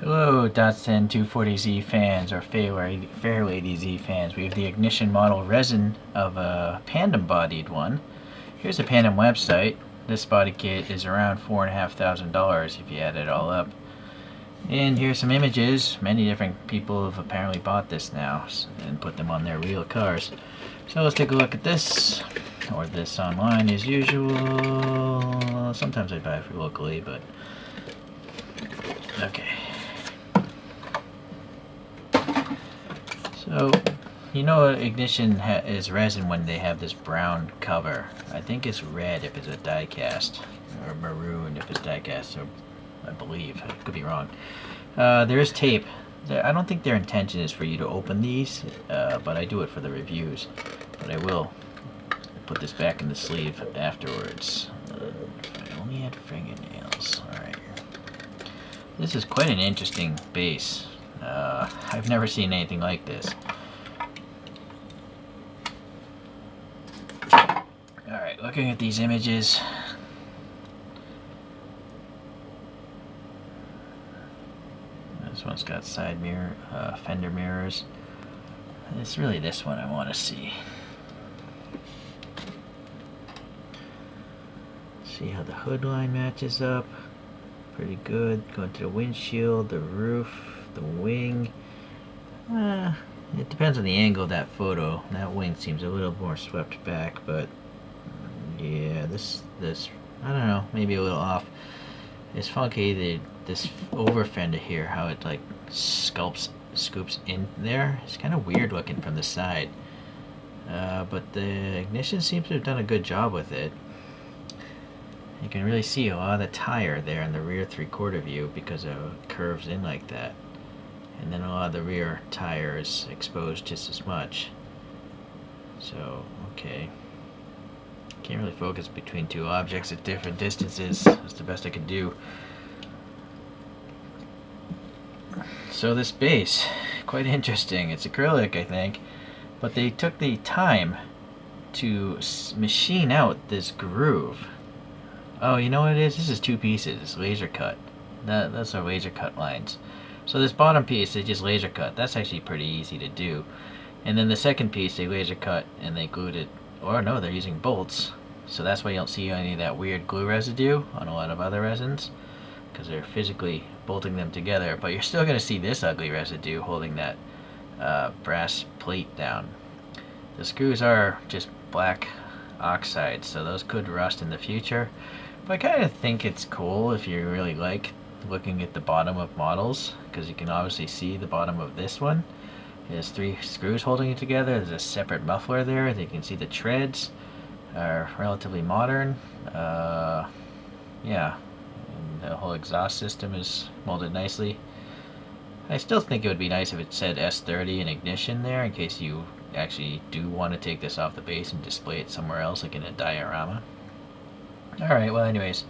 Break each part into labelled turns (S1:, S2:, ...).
S1: Hello Datsun 240Z fans or Fairlady Z fans. We have the ignition model resin of a Pandem bodied one. Here's the Pandem website. This body kit is around $4,500 if you add it all up. And here's some images. Many different people have apparently bought this now and put them on their real cars. So let's take a look at this. Or this online as usual. Sometimes I buy it locally, but okay. So, you know ignition is resin when they have this brown cover. I think it's red if it's a die cast, or maroon if it's die cast, or I believe. I could be wrong. There is tape. I don't think their intention is for you to open these, but I do it for the reviews. But I will put this back in the sleeve afterwards. If I only had fingernails. Alright. This is quite an interesting base. I've never seen anything like this. Alright, looking at these images. This one's got side mirror, fender mirrors. It's really this one I want to see. See how the hood line matches up. Pretty good. Going to the windshield, the roof, the wing. It depends on the angle of that photo. That wing seems a little more swept back, but yeah, this I don't know, maybe a little off. It's funky. This over fender here, how it like scoops in there. It's kind of weird looking from the side, but the ignition seems to have done a good job with it. You can really see a lot of the tire there in the rear 3/4 view because it curves in like that. And then a lot of the rear tire is exposed just as much. So, okay. Can't really focus between two objects at different distances. That's the best I could do. So this base, quite interesting. It's acrylic, I think. But they took the time to machine out this groove. Oh, you know what it is? This is two pieces. It's laser cut. That's our laser cut lines. So this bottom piece they just laser cut. That's actually pretty easy to do. And then the second piece they laser cut and they glued it. Or no, they're using bolts. So that's why you don't see any of that weird glue residue on a lot of other resins, because they're physically bolting them together. But you're still going to see this ugly residue holding that brass plate down. The screws are just black oxide, so those could rust in the future. But I kind of think it's cool if you really like looking at the bottom of models, because you can obviously see the bottom of this one. It has 3 screws holding it together. There's a separate muffler there. You can see the treads are relatively modern. Yeah, and the whole exhaust system is molded nicely. I still think it would be nice if it said S30 and ignition there, in case you actually do want to take this off the base and display it somewhere else, like in a diorama. Alright, well anyways,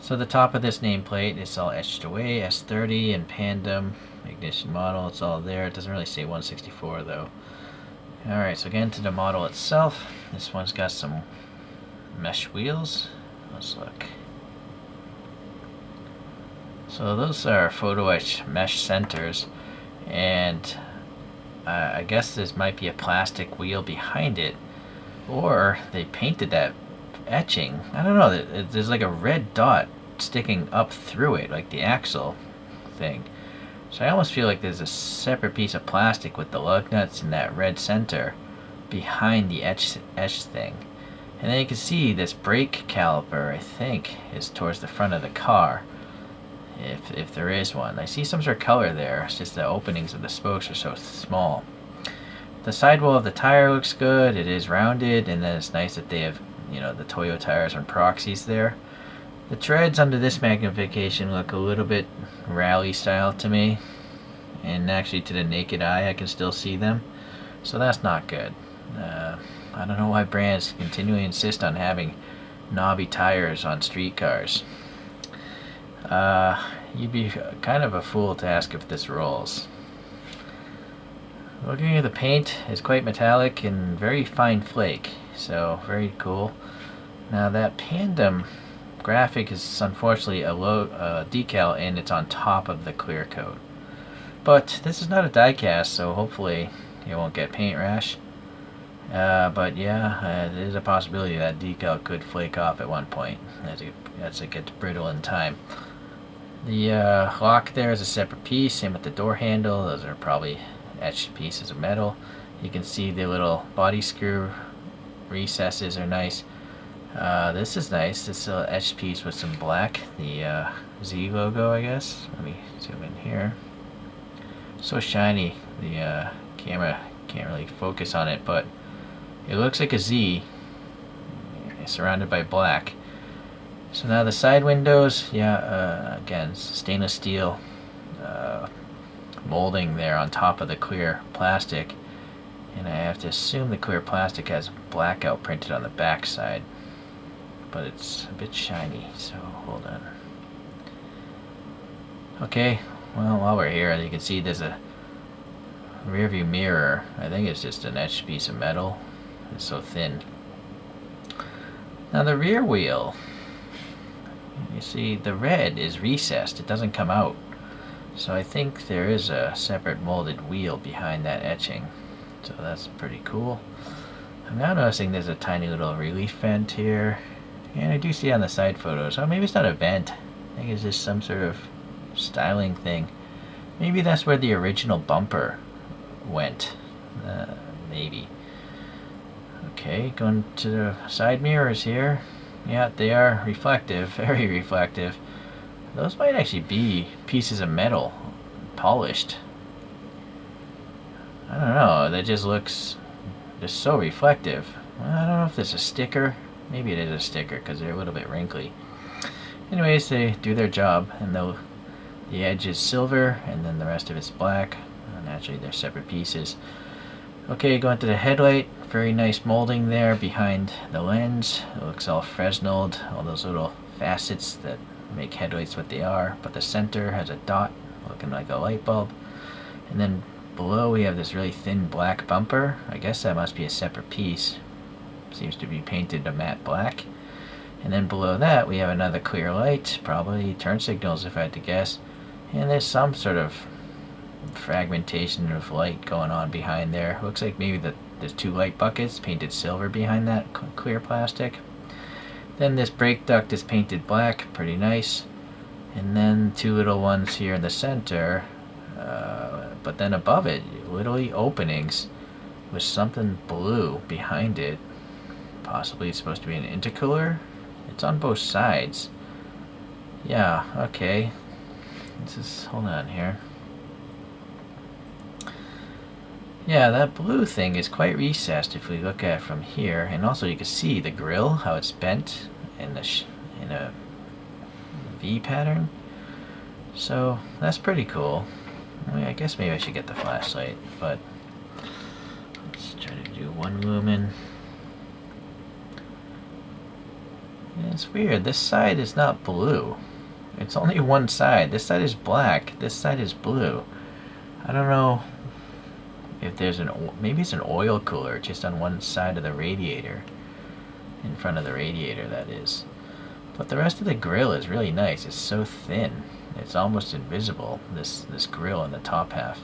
S1: so the top of this nameplate is all etched away, S30 and Pandem, ignition model, it's all there. It doesn't really say 164 though. Alright, so again to the model itself. This one's got some mesh wheels. Let's look. So those are photo etch mesh centers, and I guess this might be a plastic wheel behind it, or they painted that etching. I don't know, there's like a red dot sticking up through it, like the axle thing. So I almost feel like there's a separate piece of plastic with the lug nuts and that red center behind the etch thing. And then you can see this brake caliper, I think, is towards the front of the car. If there is one. I see some sort of color there. It's just the openings of the spokes are so small. The sidewall of the tire looks good. It is rounded, and then it's nice that they have, you know, the Toyo tires and proxies there. The treads under this magnification look a little bit rally style to me, and actually to the naked eye I can still see them, so that's not good. I don't know why brands continually insist on having knobby tires on street cars. You'd be kind of a fool to ask if this rolls. Looking at the paint, it's quite metallic and very fine flake, so very cool. Now that Pandem graphic is unfortunately a low decal, and it's on top of the clear coat. But this is not a die cast, so hopefully you won't get paint rash. But yeah, it is a possibility that decal could flake off at one point as it gets brittle in time. The lock there is a separate piece, same with the door handle. Those are probably etched pieces of metal. You can see the little body screw recesses are nice. This is nice. This etched piece with some black, the Z logo, I guess. Let me zoom in here. So shiny, the camera can't really focus on it, but it looks like a Z surrounded by black. So now the side windows, yeah, again, stainless steel molding there on top of the clear plastic. And I have to assume the clear plastic has blackout printed on the back side. But it's a bit shiny, so hold on. Okay, well, while we're here, you can see there's a rear view mirror. I think it's just an etched piece of metal. It's so thin. Now the rear wheel, you see the red is recessed. It doesn't come out. So I think there is a separate molded wheel behind that etching. So that's pretty cool. I'm now noticing there's a tiny little relief vent here. And I do see on the side photos, oh, maybe it's not a vent. I think it's just some sort of styling thing. Maybe that's where the original bumper went. Maybe. Okay, going to the side mirrors here. Yeah, they are reflective, very reflective. Those might actually be pieces of metal, polished. I don't know, that just looks just so reflective. Well, I don't know if there's a sticker. Maybe it is a sticker because they're a little bit wrinkly. Anyways, they do their job, and the edge is silver, and then the rest of it's black. Naturally, they're separate pieces. Okay, going to the headlight. Very nice molding there behind the lens. It looks all Fresneled, all those little facets that make headlights what they are. But the center has a dot looking like a light bulb. And then below we have this really thin black bumper. I guess that must be a separate piece. Seems to be painted a matte black. And then below that we have another clear light, probably turn signals if I had to guess. And there's some sort of fragmentation of light going on behind there. Looks like maybe there's two light buckets painted silver behind that clear plastic. Then this brake duct is painted black, pretty nice. And then two little ones here in the center. But then above it, literally openings with something blue behind it. Possibly it's supposed to be an intercooler. It's on both sides. Yeah, okay. This is, hold on here. Yeah, that blue thing is quite recessed if we look at it from here. And also you can see the grill, how it's bent in a V pattern. So that's pretty cool. I mean, I guess maybe I should get the flashlight, but let's try to do 1 lumen. Yeah, it's weird. This side is not blue. It's only one side. This side is black. This side is blue. I don't know if there's maybe it's an oil cooler just on one side of the radiator. In front of the radiator, that is. But the rest of the grill is really nice. It's so thin. It's almost invisible, this grill in the top half.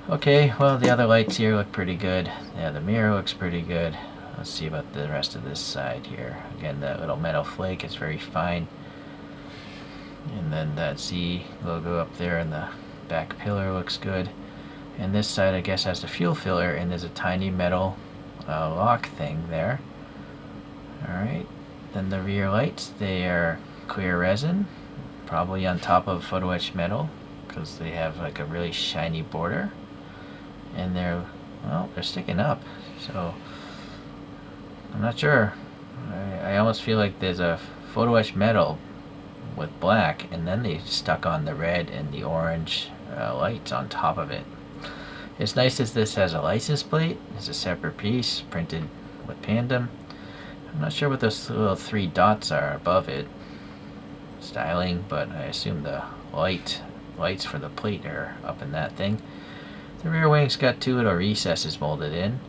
S1: Okay, well, the other lights here look pretty good. Yeah, the mirror looks pretty good. Let's see about the rest of this side here. Again, that little metal flake is very fine. And then that Z logo up there in the back pillar looks good. And this side, I guess, has the fuel filler, and there's a tiny metal lock thing there. Alright, then the rear lights, they are clear resin, probably on top of photo etched metal, because they have like a really shiny border. And they're sticking up, so I'm not sure. I almost feel like there's a photo etched metal with black, and then they stuck on the red and the orange lights on top of it. It's nice that this has a license plate. It's a separate piece printed with Pandem. I'm not sure what those little 3 dots are above it. Styling, but I assume the lights for the plate are up in that thing. The rear wing's got 2 little recesses molded in,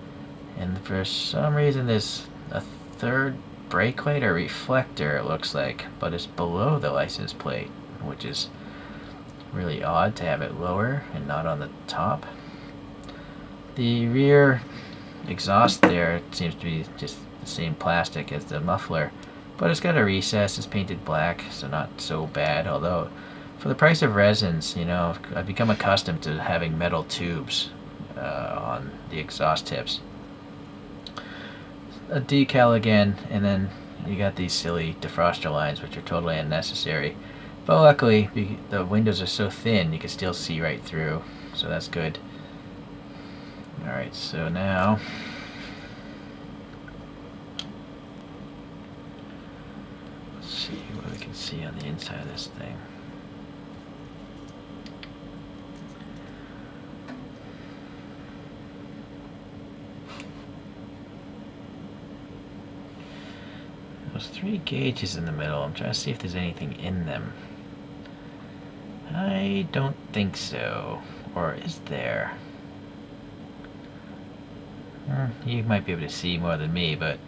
S1: and for some reason there's a third brake light or reflector, it looks like, but it's below the license plate, which is really odd to have it lower and not on the top. The rear exhaust there seems to be just the same plastic as the muffler, but it's got a recess. It's painted black, so not so bad, although for the price of resins, you know, I've become accustomed to having metal tubes on the exhaust tips. A decal again, and then you got these silly defroster lines which are totally unnecessary, but luckily the windows are so thin you can still see right through, so that's good. Alright, so now let's see what we can see on the inside of this thing. Those 3 gauges in the middle, I'm trying to see if there's anything in them. I don't think so. Or is there? You might be able to see more than me, but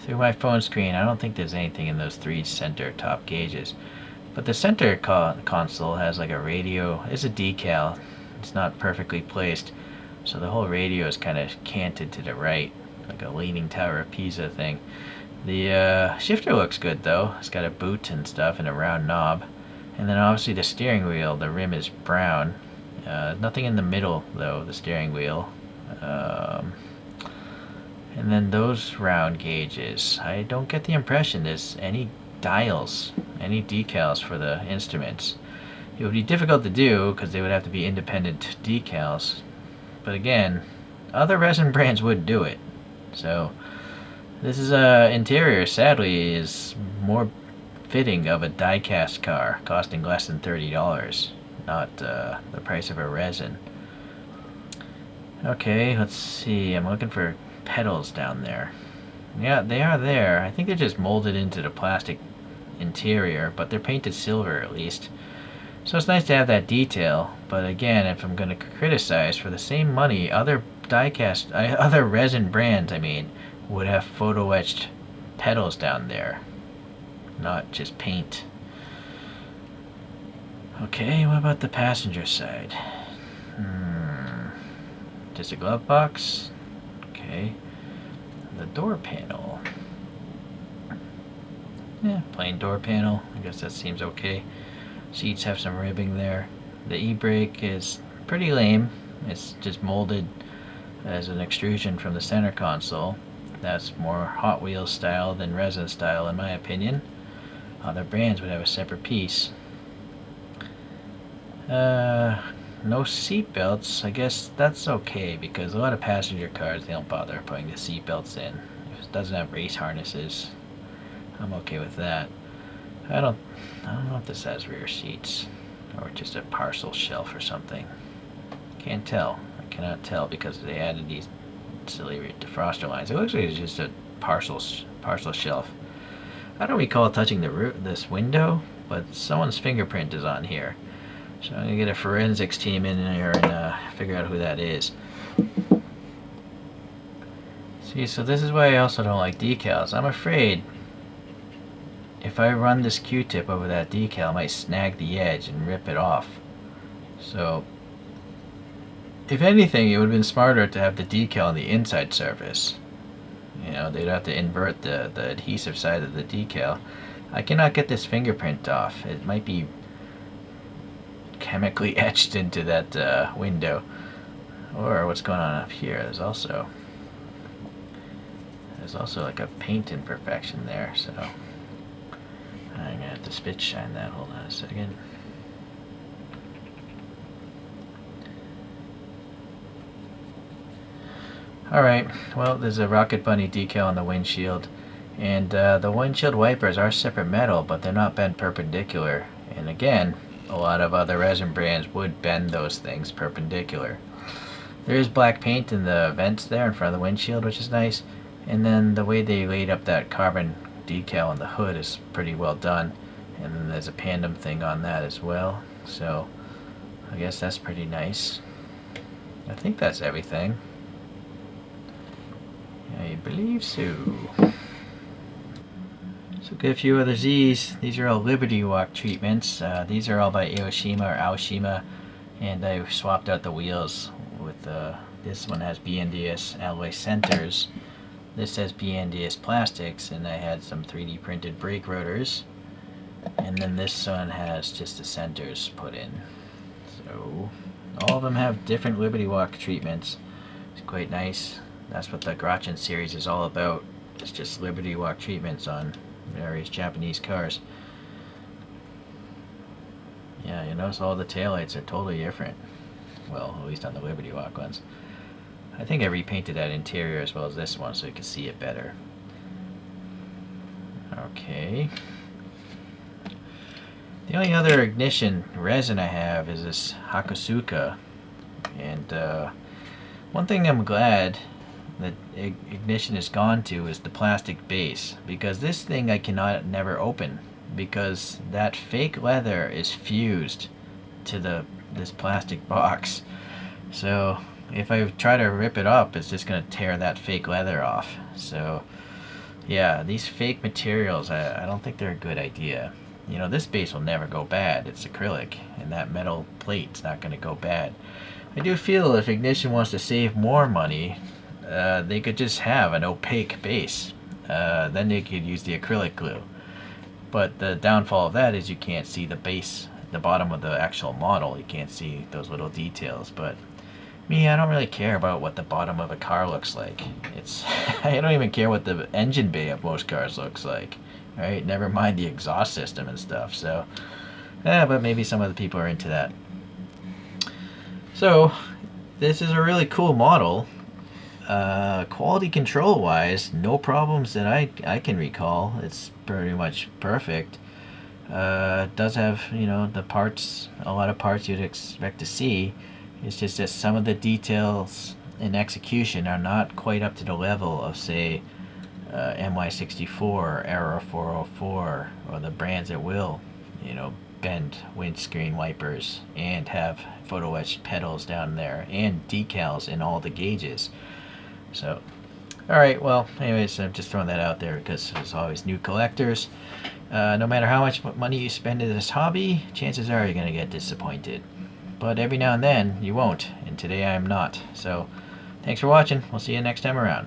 S1: through my phone screen, I don't think there's anything in those 3 center top gauges. But the center console has like a radio. It's a decal. It's not perfectly placed, so the whole radio is kind of canted to the right, like a leaning Tower of Pisa thing. The shifter looks good though. It's got a boot and stuff and a round knob. And then obviously the steering wheel, the rim is brown. Nothing in the middle though, the steering wheel. And then those round gauges, I don't get the impression there's any dials, any decals for the instruments. It would be difficult to do because they would have to be independent decals. But again, other resin brands would do it. So this is interior, sadly, is more fitting of a die-cast car, costing less than $30, not the price of a resin. Okay, let's see. I'm looking for pedals down there. Yeah, they are there. I think they're just molded into the plastic interior, but they're painted silver at least. So it's nice to have that detail. But again, if I'm going to criticize, for the same money, other die-cast, other resin brands, I mean, would have photo etched pedals down there, not just paint. Okay, what about the passenger side? Just a glove box. Okay. The door panel. Yeah, plain door panel. I guess that seems okay. Seats have some ribbing there. The e-brake is pretty lame. It's just molded as an extrusion from the center console. That's more Hot Wheels style than resin style in my opinion. Other brands would have a separate piece. No seat belts. I guess that's okay because a lot of passenger cars, they don't bother putting the seat belts in. If it doesn't have race harnesses, I'm okay with that. I don't know if this has rear seats or just a parcel shelf or something. Can't tell. I cannot tell because they added these silly defroster lines. It looks like it's just a parcel shelf. I don't recall touching this window, but someone's fingerprint is on here. So I'm gonna get a forensics team in here and figure out who that is. See, so this is why I also don't like decals. I'm afraid if I run this Q-tip over that decal, I might snag the edge and rip it off. So if anything, it would have been smarter to have the decal on the inside surface. You know, they'd have to invert the adhesive side of the decal. I cannot get this fingerprint off. It might be chemically etched into that window. Or what's going on up here? There's also like a paint imperfection there. So I'm gonna have to spit shine that. Hold on a second. Alright, well, there's a Rocket Bunny decal on the windshield, and the windshield wipers are separate metal, but they're not bent perpendicular. And again, a lot of other resin brands would bend those things perpendicular. There is black paint in the vents there in front of the windshield, which is nice, and then the way they laid up that carbon decal on the hood is pretty well done, and then there's a Pandem thing on that as well, so I guess that's pretty nice. I think that's everything. I believe so. So get a few other Z's. These are all Liberty Walk treatments. These are all by Aoshima or Aoshima, and I swapped out the wheels with this one has BNDS alloy centers. This has BNDS plastics, and I had some 3D printed brake rotors. And then this one has just the centers put in. So all of them have different Liberty Walk treatments. It's quite nice. That's what the Grachin series is all about. It's just Liberty Walk treatments on various Japanese cars. Yeah, you notice all the taillights are totally different. Well, at least on the Liberty Walk ones. I think I repainted that interior as well as this one so you can see it better. Okay. The only other ignition resin I have is this Hakosuka. And one thing I'm glad that ignition has gone to is the plastic base, because this thing I cannot never open because that fake leather is fused to this plastic box. So if I try to rip it up, it's just going to tear that fake leather off. So yeah, these fake materials, I don't think they're a good idea. You know, this base will never go bad. It's acrylic, and that metal plate's not going to go bad. I do feel if Ignition wants to save more money, they could just have an opaque base. Then they could use the acrylic glue. But the downfall of that is you can't see the base, the bottom of the actual model. You can't see those little details. But me, I don't really care about what the bottom of a car looks like. It's I don't even care what the engine bay of most cars looks like. Right? Never mind the exhaust system and stuff. So, but maybe some other people are into that. So, this is a really cool model. Quality control wise, no problems that I can recall. It's pretty much perfect. It does have, you know, the parts, a lot of parts you'd expect to see. It's just that some of the details in execution are not quite up to the level of, say, MY64 or Era 404 or the brands that will, you know, bend windscreen wipers and have photo etched pedals down there and decals in all the gauges. So, alright, well, anyways, I'm just throwing that out there because there's always new collectors. No matter how much money you spend in this hobby, chances are you're going to get disappointed. But every now and then, you won't, and today I am not. So, thanks for watching. We'll see you next time around.